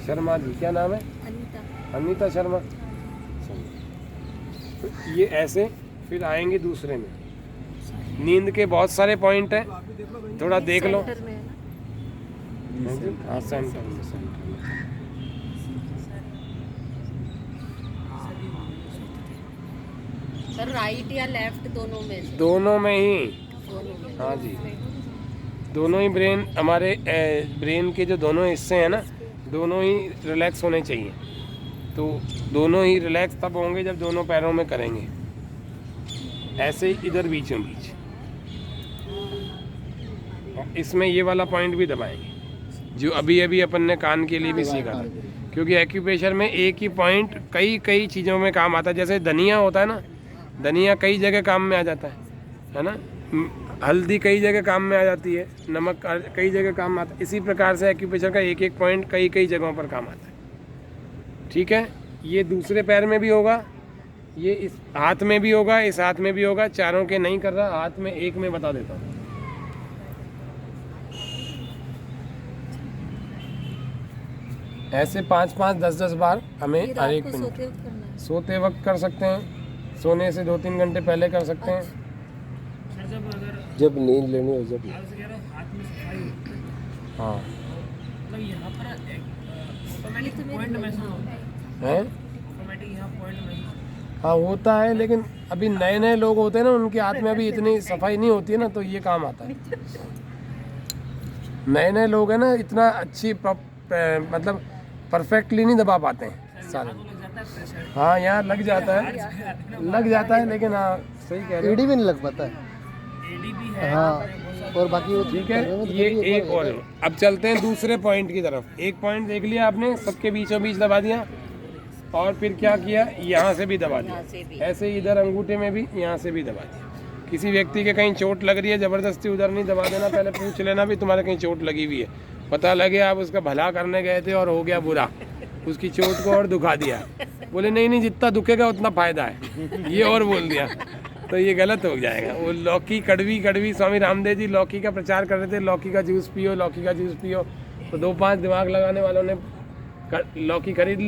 शर्मा जी, क्या नाम है? अनीता। अनीता शर्मा। तो ये ऐसे फिर आएंगे दूसरे में। नींद के बहुत सारे पॉइंट हैं, थोड़ा देख लो। सेंटर में है ना? हाँ सेंटर में, सेंटर में। सर राइट या लेफ्ट दोनों में से? दोनों में ही। दोनों में। हाँ जी, दोनों ही ब्रेन, हमारे ब्रेन के जो दोनों हिस्से हैं ना, दोनों ही रिलैक्स होने चाहिए। तो दोनों ही रिलैक्स तब होंगे जब दोनों पैरों में करेंगे, ऐसे ही इधर बीचों बीच। और इसमें ये वाला पॉइंट भी दबाएंगे जो अभी अभी अपन ने कान के लिए भी सीखा था, क्योंकि एक्यूप्रेशर में एक ही पॉइंट कई कई चीज़ों में काम आता है। जैसे धनिया होता है ना, धनिया कई जगह काम में आ जाता है ना। हल्दी कई जगह काम में आ जाती है, नमक कई जगह काम में आता है। इसी प्रकार से एक्यूप्रेशर का एक एक पॉइंट कई कई जगहों पर काम आता है। ठीक है, ये दूसरे पैर में भी होगा, ये इस हाथ में भी होगा, इस हाथ में भी होगा। चारों के नहीं कर रहा, हाथ में एक में बता देता हूँ। ऐसे 5-5, 10-10 बार हमें ये हर रात एक को मिनट। सोते वक्त करना है? सोते वक्त कर सकते हैं, सोने से 2-3 घंटे पहले कर सकते हैं। जब नींद लेनी हो जब। हाँ ये तो मेरे है, हाँ होता है, लेकिन अभी नए नए लोग होते हैं ना, उनके हाथ में अभी इतनी सफाई नहीं होती है ना, तो ये काम आता है। नए नए लोग हैं ना, इतना अच्छी मतलब परफेक्टली नहीं दबा पाते हैं सारे। हाँ यहाँ लग जाता है, लेकिन हाँ सही कह रहे हो। एडी भी नहीं लग पाता है। हाँ, और बाकी वो ठीक है, ये एक और है। अब चलते हैं दूसरे पॉइंट की तरफ। एक पॉइंट देख लिया आपने, सबके बीचों बीच दबा दिया, और फिर क्या किया, यहाँ से भी दबा दिया। ऐसे ही इधर अंगूठे में भी, यहाँ से भी दबा दिया। किसी व्यक्ति के कहीं चोट लग रही है, ज़बरदस्ती उधर नहीं दबा देना, पहले पूछ लेना भी तुम्हारे कहीं चोट लगी हुई है। पता लगे आप उसका भला करने गए थे और हो गया बुरा, उसकी चोट को और दुखा दिया। बोले नहीं नहीं, जितना दुखेगा उतना फ़ायदा है, ये और बोल दिया, तो ये गलत हो जाएगा। वो लौकी कड़वी, स्वामी रामदेव जी लौकी का प्रचार कर रहे थे, लौकी का जूस पियो, लौकी का जूस पियो। तो 2-5 दिमाग लगाने वालों ने लौकी खरीद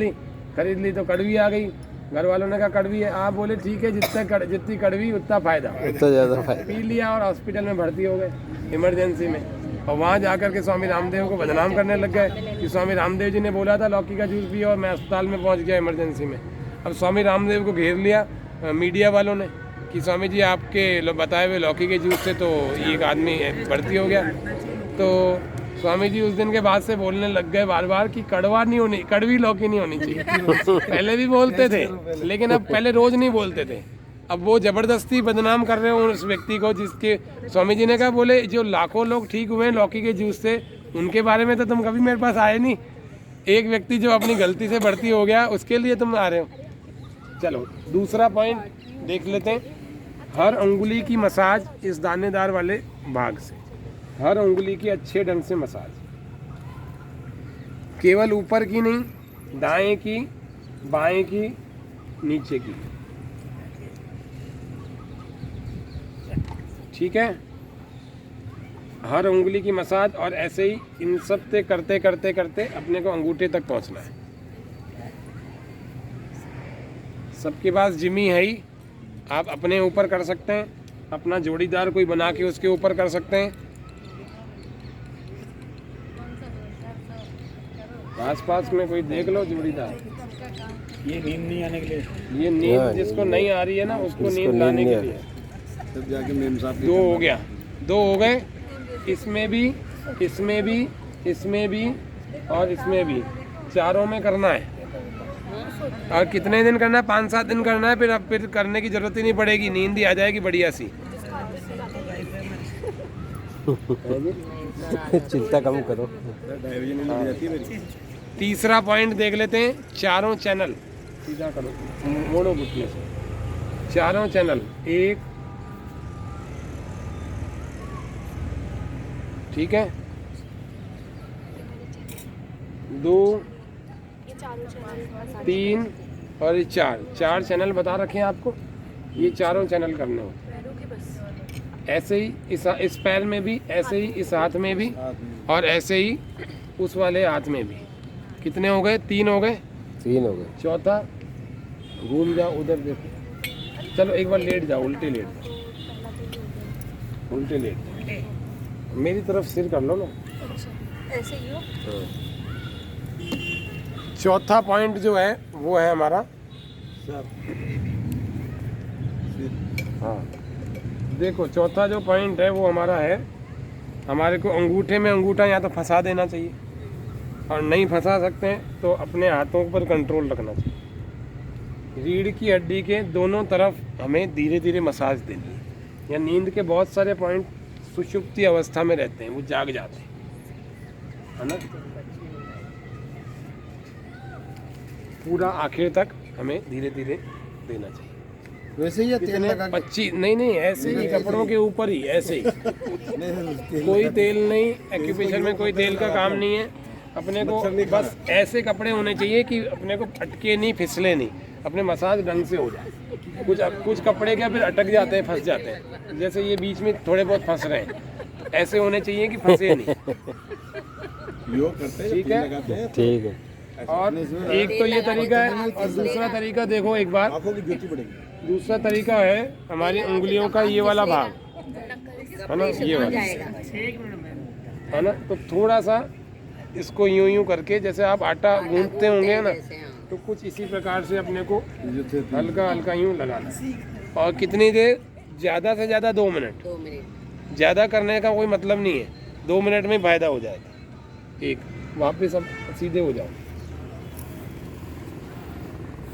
ली तो कड़वी आ गई। घर वालों ने कहा कड़वी है, आप बोले ठीक है, जितनी कड़वी उतना फ़ायदा, उतना ज़्यादा फायदा। पी लिया और हॉस्पिटल में भर्ती हो गए इमरजेंसी में। और वहाँ जाकर के स्वामी रामदेव को बदनाम करने लग गए कि स्वामी रामदेव जी ने बोला था लौकी का जूस पियो, और मैं अस्पताल में पहुँच गया इमरजेंसी में। अब स्वामी रामदेव को घेर लिया मीडिया वालों ने कि स्वामी जी आपके बताए हुए लौकी के जूस से तो एक आदमी भर्ती हो गया। तो स्वामी जी उस दिन के बाद से बोलने लग गए बार बार कि कड़वी लौकी नहीं होनी चाहिए। पहले भी बोलते थे, लेकिन अब पहले रोज नहीं बोलते थे। अब वो जबरदस्ती बदनाम कर रहे हो उस व्यक्ति को, जिसके स्वामी जी ने कहा बोले जो लाखों लोग ठीक हुए हैं लौकी के जूस से, उनके बारे में तो तुम कभी मेरे पास आए नहीं। एक व्यक्ति जो अपनी गलती से भर्ती हो गया, उसके लिए तुम आ रहे हो। चलो दूसरा पॉइंट देख लेते हैं। हर उंगली की मसाज इस दानेदार वाले भाग से, हर उंगली की अच्छे ढंग से मसाज, केवल ऊपर की नहीं, दाएं की, बाएं की, नीचे की। ठीक है, हर उंगली की मसाज, और ऐसे ही इन सब से करते करते करते अपने को अंगूठे तक पहुंचना है। सबके पास जिमी है ही, आप अपने ऊपर कर सकते हैं, अपना जोड़ीदार कोई बना के उसके ऊपर कर सकते हैं। आस-पास में कोई देख लो जोड़ीदार। ये नींद नहीं आने के लिए, ये नींद जिसको नहीं आ रही है ना, उसको नींद लाने के लिए। तब जाके मेम साहब 2 हो गया, 2 हो गए। इसमें भी, इसमें भी, इसमें भी और इसमें भी, चारों में करना है। और कितने दिन करना है? 5-7 दिन करना है। फिर करने की जरूरत ही नहीं पड़ेगी, नींद ही आ जाएगी बढ़िया सी। चिंता कम करो। तीसरा पॉइंट देख लेते हैं, चारों चैनल सीधा करो, मोड़ो घुटने से। चारों चैनल, 1, ठीक है, 2, 3 और ये 4 चैनल बता रखे हैं आपको। ये चारों चैनल करने होते हैं। ऐसे ही इस पैर में भी, ऐसे ही इस हाथ में भी, और ऐसे ही उस वाले हाथ में भी। कितने हो गए? 3 हो गए। 3 हो गए। चौथा घूम जाओ उधर देखो। चलो एक बार लेट जाओ, उल्टे लेट जाओ, उल्टे लेट जाओ। मेरी तरफ सिर कर लो ना। ऐसे ही हो। चौथा पॉइंट जो है वो है हमारा, सर हाँ देखो चौथा जो पॉइंट है वो हमारा है, हमारे को अंगूठे में अंगूठा या तो फंसा देना चाहिए, और नहीं फंसा सकते हैं तो अपने हाथों पर कंट्रोल रखना चाहिए। रीढ़ की हड्डी के दोनों तरफ हमें धीरे धीरे मसाज देनी है। या नींद के बहुत सारे पॉइंट सुषुप्ति अवस्था में रहते हैं, वो जाग जाते हैं, है ना। पूरा आखिर तक हमें धीरे धीरे देना चाहिए। वैसे ही या तेल कितने? लगा के? 25 नहीं ऐसे ही कपड़ों के ऊपर ही ऐसे ही, कोई तेल नहीं, एक्यूप्रेशर में कोई तेल का काम नहीं है। अपने को बस ऐसे कपड़े होने चाहिए कि अपने को अटके नहीं, फिसले नहीं, अपने मसाज ढंग से हो जाए। कुछ कपड़े क्या फिर अटक जाते हैं, फंस जाते हैं, जैसे ये बीच में थोड़े बहुत फंस रहे हैं, ऐसे होने चाहिए कि फंसे नहीं। योग करते हैं, ठीक तेल है? लगाते हैं, ठीक है। और एक तो ये तरीका है, और दूसरा तरीका देखो एक बार, आंखों की ज्योति बढ़ेगी। दूसरा तरीका है हमारी उंगलियों का ये वाला भाग, है ना, ये वाला, है ना। तो थोड़ा सा इसको यूं यूं करके, जैसे आप आटा गूंथते होंगे ना, तो कुछ इसी प्रकार से अपने को जो थे हल्का हल्का यूं लगाना। और कितनी देर? ज़्यादा से ज़्यादा 2 मिनट। 2 मिनट। ज़्यादा करने का कोई मतलब नहीं है, 2 मिनट में फायदा हो जाएगा। एक वापस अब सीधे हो जाओ,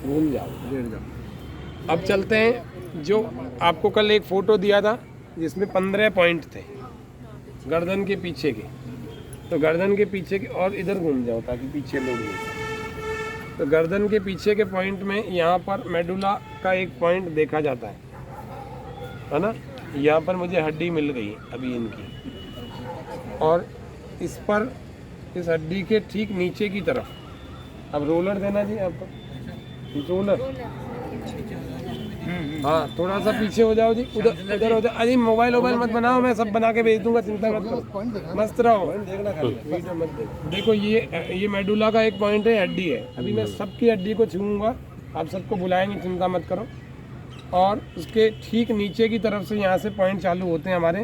घूम जाओ, लेट जाओ। अब चलते हैं। जो आपको कल एक फ़ोटो दिया था जिसमें 15 पॉइंट थे गर्दन के पीछे के, तो गर्दन के पीछे के, और इधर घूम जाओ ताकि पीछे लोग नहीं। तो गर्दन के पीछे के पॉइंट में यहाँ पर मेडुला का एक पॉइंट देखा जाता है ना। यहाँ पर मुझे हड्डी मिल गई अभी इनकी, और इस पर, इस हड्डी के ठीक नीचे की तरफ, अब रोलर देना जी आपको, रोलर, हाँ थोड़ा सा पीछे हो जाओ जी, उधर उधर हो जाओ। अरे मोबाइल मत बनाओ, मैं सब बना के भेज दूंगा, चिंता मत करो, मस्त रहो, वीडियो मत देखो। देखो ये मेडुला का एक पॉइंट है, हड्डी है। अभी मैं सबकी हड्डी को छूऊंगा, आप सबको बुलाएंगे, चिंता मत करो। और उसके ठीक नीचे की तरफ से यहाँ से पॉइंट चालू होते हैं हमारे।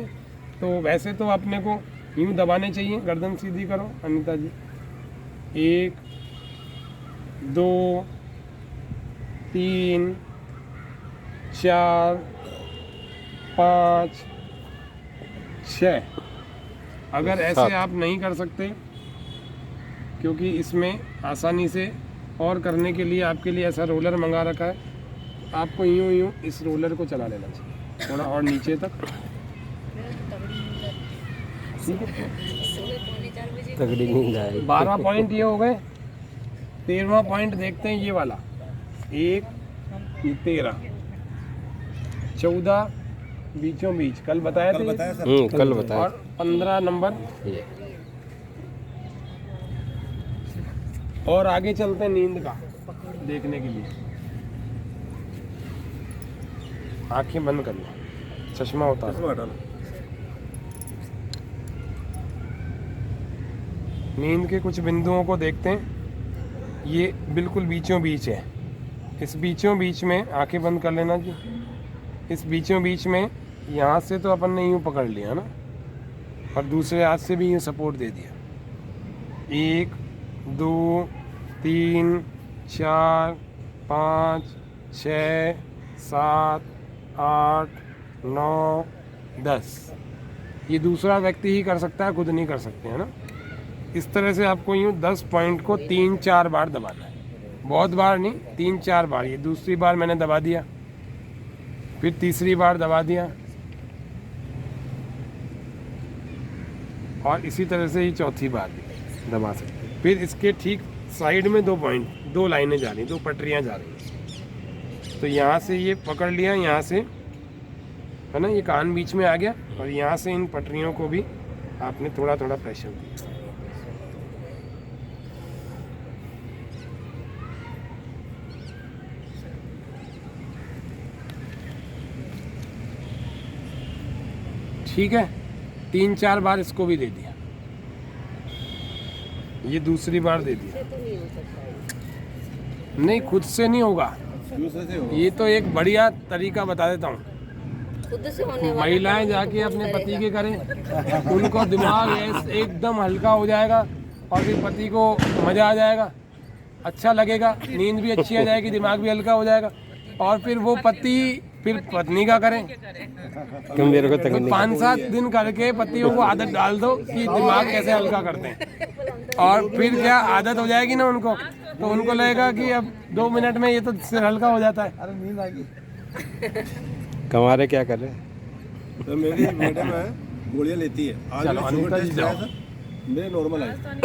तो वैसे तो अपने को यूँ दबाने चाहिए। गर्दन सीधी करो अनीता जी, 1 2 3 4 5 6। अगर ऐसे आप नहीं कर सकते, क्योंकि इसमें आसानी से और करने के लिए आपके लिए ऐसा रोलर मंगा रखा है, आपको यूं यूं इस रोलर को चला लेना चाहिए, थोड़ा और नीचे तक। ठीक है, तगड़ी नींद आएगी। 12 पॉइंट ये हो गए। 13वां पॉइंट देखते हैं, ये वाला 1 ये 13 14 बीचों बीच, कल बताया कल था बताया सर। कल बताया। और 15 नंबर। ये और आगे चलते हैं नींद का देखने के लिए। आंखें बंद कर लो, चश्मा उतारो। चश्मा हटा लो। नींद के कुछ बिंदुओं को देखते हैं। ये बिल्कुल बीचों बीच है। इस बीचों बीच में आंखें बंद कर लेना जी। इस बीचों बीच में यहाँ से तो अपन ने यूँ पकड़ लिया ना, और दूसरे हाथ से भी यूँ सपोर्ट दे दिया। 1 2 3 4 5 6 7 8 9 10। ये दूसरा व्यक्ति ही कर सकता है, खुद नहीं कर सकते, है ना। इस तरह से आपको यूँ 10 पॉइंट को 3-4 बार दबाना है, बहुत बार नहीं, 3-4 बार। ये दूसरी बार मैंने दबा दिया, फिर तीसरी बार दबा दिया, और इसी तरह से ही चौथी बार भी दबा सकते हैं। फिर इसके ठीक साइड में 2 पॉइंट, 2 लाइनें जा रही, 2 पटरियाँ जा रही हैं। तो यहाँ से ये पकड़ लिया, यहाँ से, है ना, ये कान बीच में आ गया, और यहाँ से इन पटरियों को भी आपने थोड़ा थोड़ा प्रेशर दिया। ठीक है, 3-4 बार इसको भी दे दिया। ये दूसरी बार दे दी। नहीं, खुद से नहीं होगा। दूसरे से हो ये तो एक बढ़िया तरीका बता देता हूँ। खुद से होने वाला महिलाएं जाके अपने पति के करें, उनको दिमाग एकदम हल्का हो जाएगा और फिर पति को मजा आ जाएगा, अच्छा लगेगा, नींद भी अच्छी आ जाएगी, दिमाग भी हल्का हो जाएगा। और फिर वो पति फिर पत्नी का करें। तुम मेरे को तो तकलीफ 5-7 दिन करके पतियों को आदत डाल दो कि दिमाग कैसे हल्का करते हैं, और फिर क्या आदत हो जाएगी ना उनको, तो उनको लगेगा कि अब 2 मिनट में ये तो सिर हल्का हो जाता है। अरे नींद आ गई। कमारे क्या कर रहे हैं? तो मेरी मैडम है गोलियां लेती है आज चलो, मैं शुगर अनिता जी टेस्ट जाओ। कराया था, मेरे नॉर्मल आई।